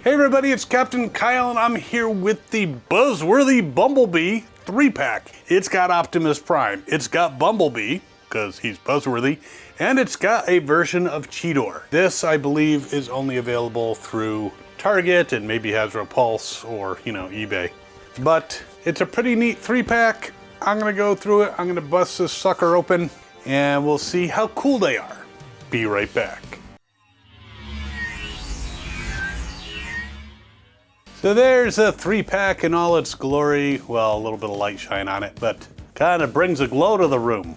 Hey everybody, it's Captain Kyle and I'm here with the Buzzworthy Bumblebee 3-pack. It's got Optimus Prime, it's got Bumblebee, because he's buzzworthy, and it's got a version of Cheetor. This, I believe, is only available through Target and maybe Hasbro Pulse or, eBay. But it's a pretty neat 3-pack. I'm gonna go through it, I'm gonna bust this sucker open, and we'll see how cool they are. Be right back. So there's a 3-pack in all its glory. Well, a little bit of light shine on it, but kind of brings a glow to the room.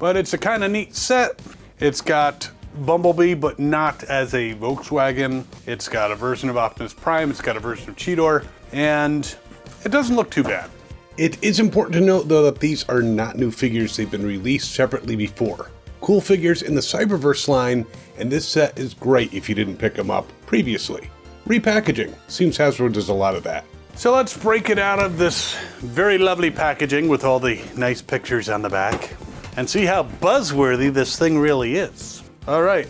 But it's a kind of neat set. It's got Bumblebee, but not as a Volkswagen. It's got a version of Optimus Prime, it's got a version of Chidor, and it doesn't look too bad. It is important to note though that these are not new figures, they've been released separately before. Cool figures in the Cyberverse line, and this set is great if you didn't pick them up previously. Repackaging. Seems Hasbro does a lot of that. So let's break it out of this very lovely packaging with all the nice pictures on the back and see how buzzworthy this thing really is. All right,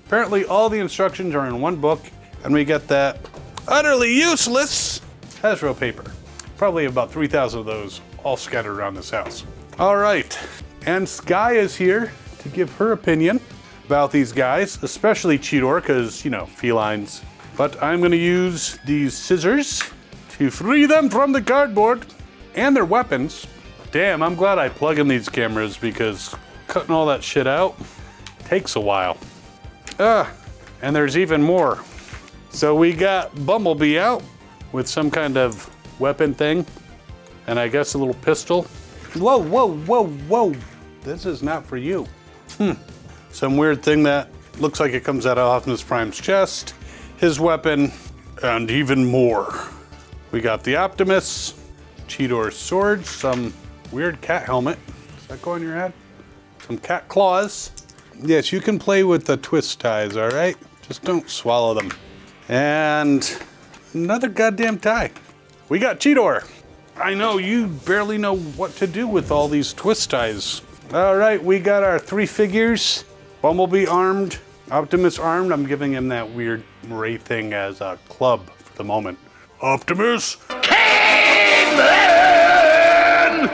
apparently all the instructions are in one book and we get that utterly useless Hasbro paper. Probably about 3,000 of those all scattered around this house. All right, and Skye is here to give her opinion about these guys, especially Cheetor, because, felines. But I'm gonna use these scissors to free them from the cardboard and their weapons. Damn, I'm glad I plug in these cameras because cutting all that shit out takes a while. And there's even more. So we got Bumblebee out with some kind of weapon thing, and I guess a little pistol. Whoa, whoa, whoa, whoa. This is not for you. Some weird thing that looks like it comes out of Optimus Prime's chest, his weapon, and even more. We got the Optimus, Cheetor's sword, some weird cat helmet. Does that go on your head? Some cat claws. Yes, you can play with the twist ties, all right? Just don't swallow them. And another goddamn tie. We got Chidor. I know you barely know what to do with all these twist ties. All right, we got our 3 figures. Bumblebee armed, Optimus armed. I'm giving him that weird ray thing as a club for the moment. Optimus came in!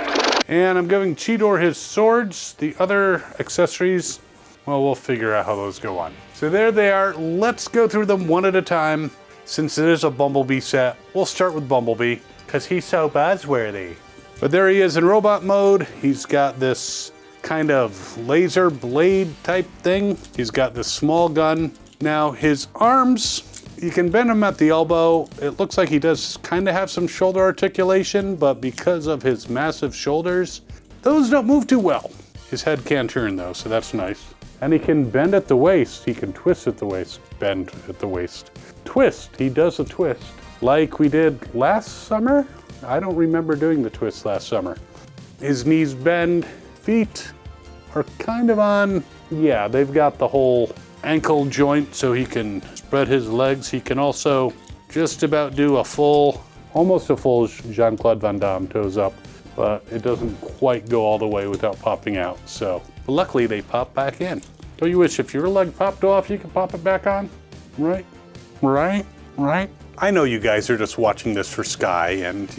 And I'm giving Chidor his swords. The other accessories, well, we'll figure out how those go on. So there they are. Let's go through them one at a time. Since it is a Bumblebee set, we'll start with Bumblebee because he's so buzzworthy. But there he is in robot mode. He's got this kind of laser blade type thing. He's got this small gun. Now his arms, you can bend him at the elbow. It looks like he does kind of have some shoulder articulation, but because of his massive shoulders, those don't move too well. His head can turn though, so that's nice. And he can bend at the waist. He can twist at the waist, bend at the waist. Twist, he does a twist. Like we did last summer? I don't remember doing the twist last summer. His knees bend. Feet are kind of on, yeah, they've got the whole ankle joint so he can spread his legs. He can also just about do almost a full Jean-Claude Van Damme toes up, but it doesn't quite go all the way without popping out. So luckily they pop back in. Don't you wish if your leg popped off, you could pop it back on? Right? Right? Right? I know you guys are just watching this for Skye and,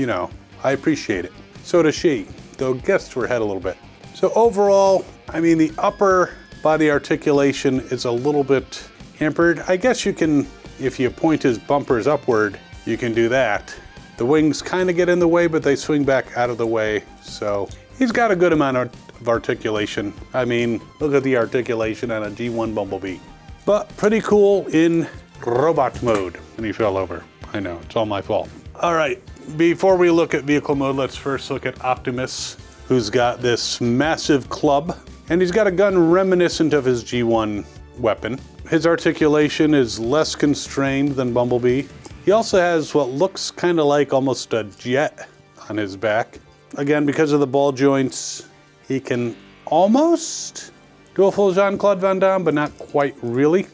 I appreciate it. So does she, though gets to her head a little bit. So overall, I mean, the upper body articulation is a little bit hampered. I guess you can, if you point his bumpers upward, you can do that. The wings kind of get in the way, but they swing back out of the way. So he's got a good amount of articulation. I mean, look at the articulation on a G1 Bumblebee. But pretty cool in robot mode. And he fell over. I know, it's all my fault. All right, before we look at vehicle mode, let's first look at Optimus, who's got this massive club, and he's got a gun reminiscent of his G1 weapon. His articulation is less constrained than Bumblebee. He also has what looks kind of like almost a jet on his back. Again, because of the ball joints, he can almost do a full Jean-Claude Van Damme, but not quite really.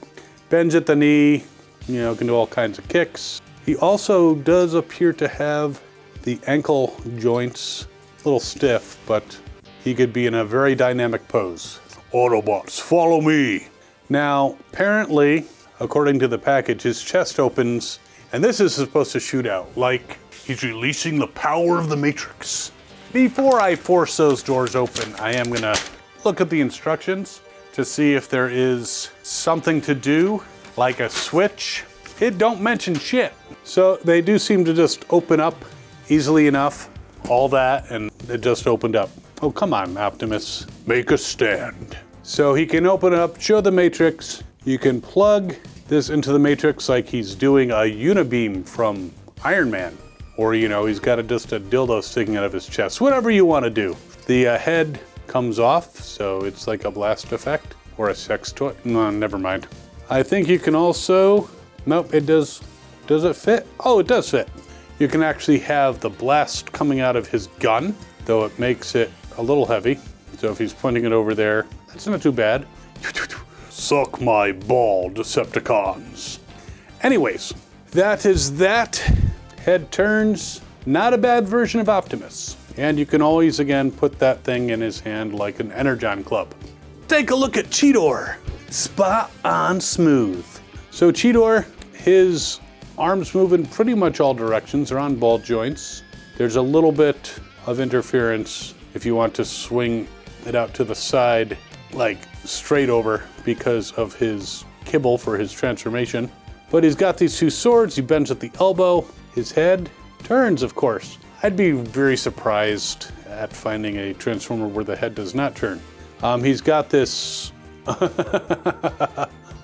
Bends at the knee, can do all kinds of kicks. He also does appear to have the ankle joints a little stiff, but he could be in a very dynamic pose. Autobots, follow me. Now, apparently, according to the package, his chest opens And this is supposed to shoot out like he's releasing the power of the Matrix. Before I force those doors open, I am gonna look at the instructions to see if there is something to do, like a switch. It don't mention shit. So they do seem to just open up easily enough, all that, and it just opened up. Oh, come on, Optimus, make a stand. So he can open up, show the Matrix. You can plug this into the Matrix like he's doing a unibeam from Iron Man. Or, you know, he's got just a dildo sticking out of his chest. Whatever you want to do. The head comes off, so it's like a blast effect. Or a sex toy. No, never mind. I think you can also... Nope, it does. Does it fit? Oh, it does fit. You can actually have the blast coming out of his gun, though it makes it a little heavy. So if he's pointing it over there, that's not too bad. Suck my ball, Decepticons. Anyways, that is that. Head turns, not a bad version of Optimus. And you can always, again, put that thing in his hand like an Energon club. Take a look at Cheetor. Spot on smooth. So Chidor, his arms move in pretty much all directions. They're on ball joints. There's a little bit of interference if you want to swing it out to the side, like straight over, because of his kibble for his transformation. But he's got these two swords. He bends at the elbow. His head turns, of course. I'd be very surprised at finding a Transformer where the head does not turn. He's got this...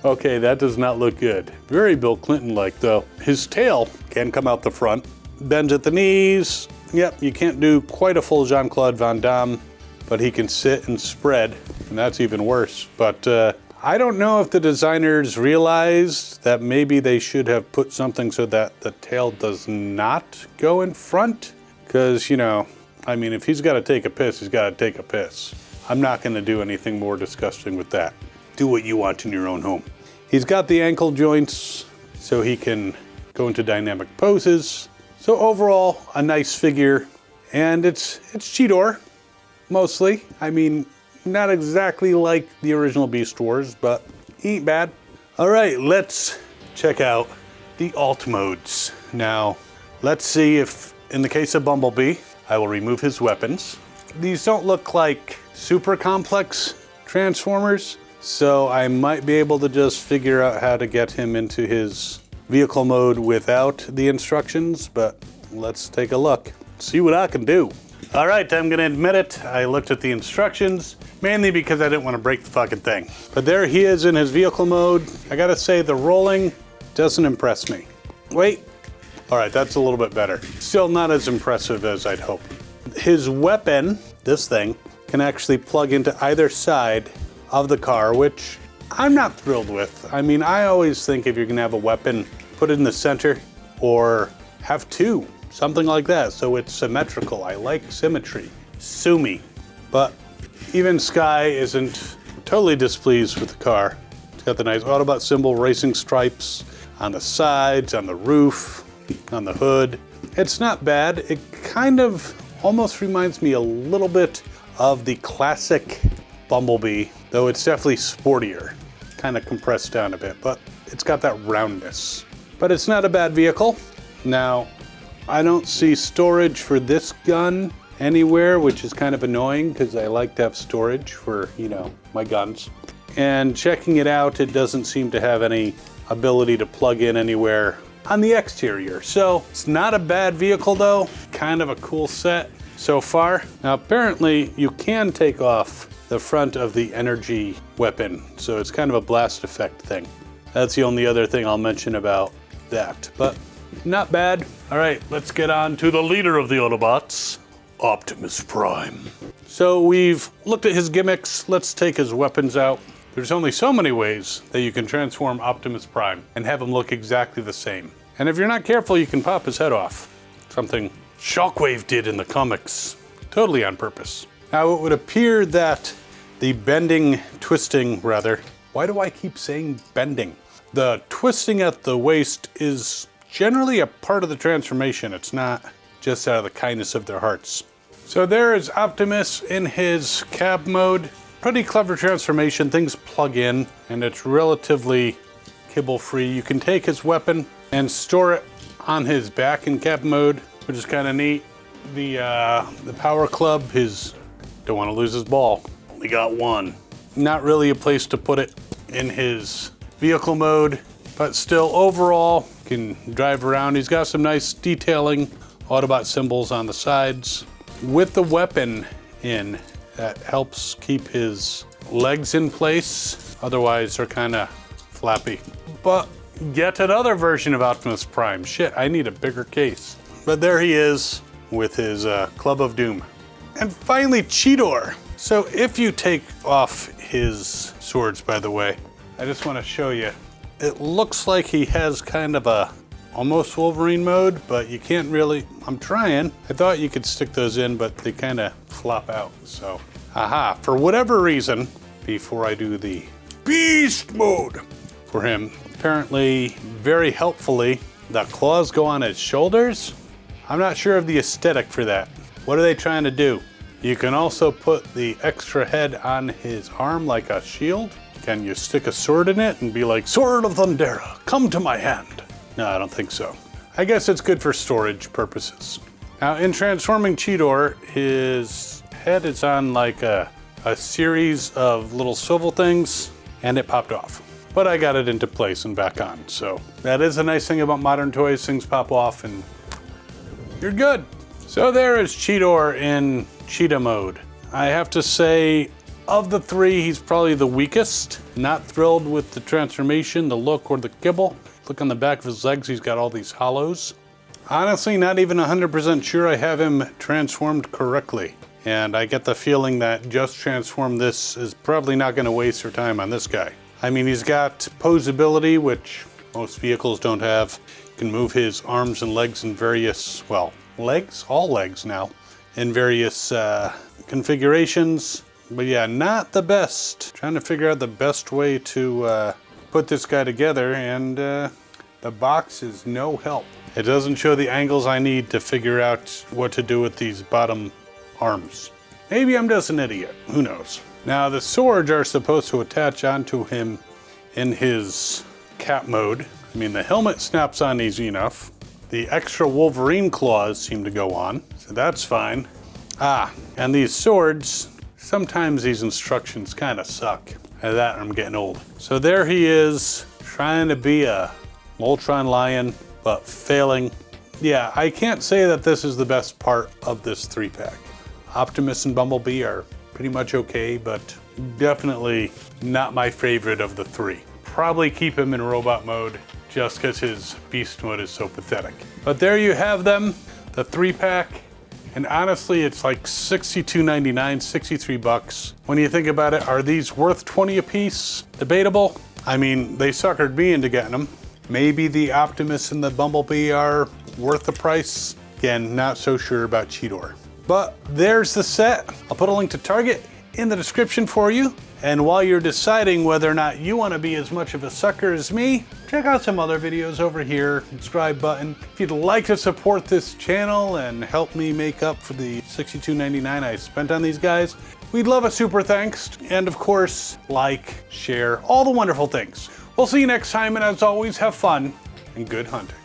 Okay, that does not look good. Very Bill Clinton-like, though. His tail can come out the front, bends at the knees. Yep, you can't do quite a full Jean-Claude Van Damme, but he can sit and spread, and that's even worse. But I don't know if the designers realized that maybe they should have put something so that the tail does not go in front. Because, you know, I mean, if he's got to take a piss, he's got to take a piss. I'm not going to do anything more disgusting with that. Do what you want in your own home. He's got the ankle joints so he can go into dynamic poses. So overall, a nice figure. And it's Chidor, mostly. I mean, not exactly like the original Beast Wars, but he ain't bad. All right, let's check out the alt modes. Now, let's see if, in the case of Bumblebee, I will remove his weapons. These don't look like super complex Transformers, so I might be able to just figure out how to get him into his vehicle mode without the instructions, but let's take a look, see what I can do. All right, I'm gonna admit it, I looked at the instructions, mainly because I didn't want to break the fucking thing. But there he is in his vehicle mode. I gotta say, the rolling doesn't impress me. Wait, all right, that's a little bit better. Still not as impressive as I'd hoped. His weapon, this thing, can actually plug into either side of the car, which I'm not thrilled with. I mean, I always think if you're gonna have a weapon, put it in the center or have two, something like that, so it's symmetrical. I like symmetry. Sue me. But even Skye isn't totally displeased with the car. It's got the nice Autobot symbol, racing stripes on the sides, on the roof, on the hood. It's not bad. It kind of almost reminds me a little bit of the classic Bumblebee, though it's definitely sportier, kind of compressed down a bit, but it's got that roundness. But it's not a bad vehicle. Now, I don't see storage for this gun anywhere, which is kind of annoying because I like to have storage for, you know, my guns. And checking it out, it doesn't seem to have any ability to plug in anywhere on the exterior. So it's not a bad vehicle though, kind of a cool set so far. Now apparently you can take off the front of the energy weapon, so it's kind of a blast effect thing. That's the only other thing I'll mention about that, but not bad. All right, let's get on to the leader of the Autobots, Optimus Prime. So we've looked at his gimmicks. Let's take his weapons out. There's only so many ways that you can transform Optimus Prime and have him look exactly the same. And if you're not careful, you can pop his head off. Something Shockwave did in the comics, totally on purpose. Now it would appear that the twisting, why do I keep saying bending? The twisting at the waist is generally a part of the transformation. It's not just out of the kindness of their hearts. So there is Optimus in his cab mode. Pretty clever transformation, things plug in, and it's relatively kibble free. You can take his weapon and store it on his back in cap mode, which is kind of neat. The power club, don't want to lose his ball. Only got one. Not really a place to put it in his vehicle mode, but still overall can drive around. He's got some nice detailing, Autobot symbols on the sides. With the weapon in, that helps keep his legs in place. Otherwise they're kind of flappy. But yet another version of Optimus Prime. Shit, I need a bigger case. But there he is with his Club of Doom. And finally, Chidor. So if you take off his swords, by the way, I just want to show you. It looks like he has kind of a almost Wolverine mode, but you can't really, I'm trying. I thought you could stick those in, but they kind of flop out. So, aha, for whatever reason, before I do the beast mode for him, apparently, very helpfully, the claws go on his shoulders. I'm not sure of the aesthetic for that. What are they trying to do? You can also put the extra head on his arm like a shield. Can you stick a sword in it and be like, Sword of Thundera, come to my hand? No, I don't think so. I guess it's good for storage purposes. Now, in transforming Cheetor, his head is on like a series of little swivel things, and it popped off. But I got it into place and back on, so that is a nice thing about modern toys. Things pop off and you're good. So there is Chidor in cheetah mode. I have to say, of the three, he's probably the weakest. Not thrilled with the transformation, the look, or the kibble. Look on the back of his legs, he's got all these hollows. Honestly, not even 100% sure I have him transformed correctly. And I get the feeling that just transform this is probably not gonna waste your time on this guy. I mean, he's got posability, which most vehicles don't have. You can move his arms and legs in various, well, legs? All legs now, in various configurations. But yeah, not the best. Trying to figure out the best way to put this guy together, and the box is no help. It doesn't show the angles I need to figure out what to do with these bottom arms. Maybe I'm just an idiot, who knows? Now the swords are supposed to attach onto him in his cap mode. I mean, the helmet snaps on easy enough. The extra Wolverine claws seem to go on, so that's fine. And these swords, sometimes these instructions kind of suck. At that, I'm getting old. So there he is, trying to be a Voltron lion, but failing. Yeah, I can't say that this is the best part of this 3-pack. Optimus and Bumblebee are pretty much okay, but definitely not my favorite of the three. Probably keep him in robot mode just because his beast mode is so pathetic. But there you have them, the 3-pack. And honestly, it's like $62.99, 63 bucks. When you think about it, are these worth 20 a piece? Debatable. I mean, they suckered me into getting them. Maybe the Optimus and the Bumblebee are worth the price. Again, not so sure about Chidor. But there's the set. I'll put a link to Target in the description for you. And while you're deciding whether or not you want to be as much of a sucker as me, check out some other videos over here, subscribe button. If you'd like to support this channel and help me make up for the $62.99 I spent on these guys, we'd love a super thanks. And of course, like, share, all the wonderful things. We'll see you next time, and as always, have fun and good hunting.